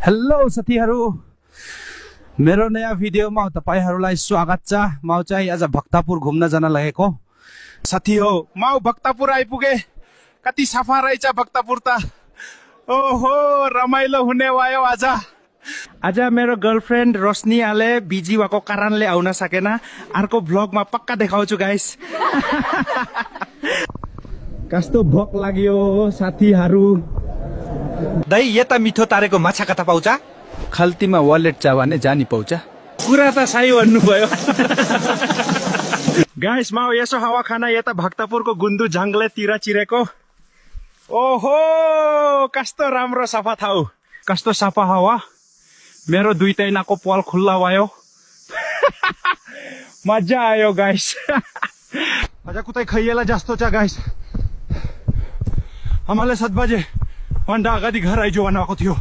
Hello साथीहरु, मेरो नयाँ भिडियोमा तपाईहरुलाई स्वागत छ। म चाहिँ आज भक्तपुर घुम्न जान लागेको साथी हो। म भक्तपुर आइपुगे। कति सफा रहेछ भक्तपुर त। ओहो, रमाइलो हुने भयो आज। आज मेरो गर्लफ्रेन्ड रोशनी आले बिजी भएको कारणले आउन सकेन। अर्को भ्लगमा पक्का देखाउँछु गाइस। कस्तो भोक लाग्यो साथीहरु। दाइ यता मिठो तारेको माछा कता पाउँछ? खल्तीमा वालेट छ भने जानी पाउँछ। कुरा त सही भन्नुभयो। गाइस, म यसो हावा खाना यता भक्तपुरको गुन्दु जंगलतिर चिरेको। ओहो, कस्तो राम्रो सफा ठाउँ, कस्तो सफा हावा। मेरो दुई तैनाको पल खुल्ला भयो। मजा आयो गाइस। आज कुतै खैयला जस्तो छ गाइस। हमले 7 बजे भन्दा अगाडि घर आइजो भनेको थियो।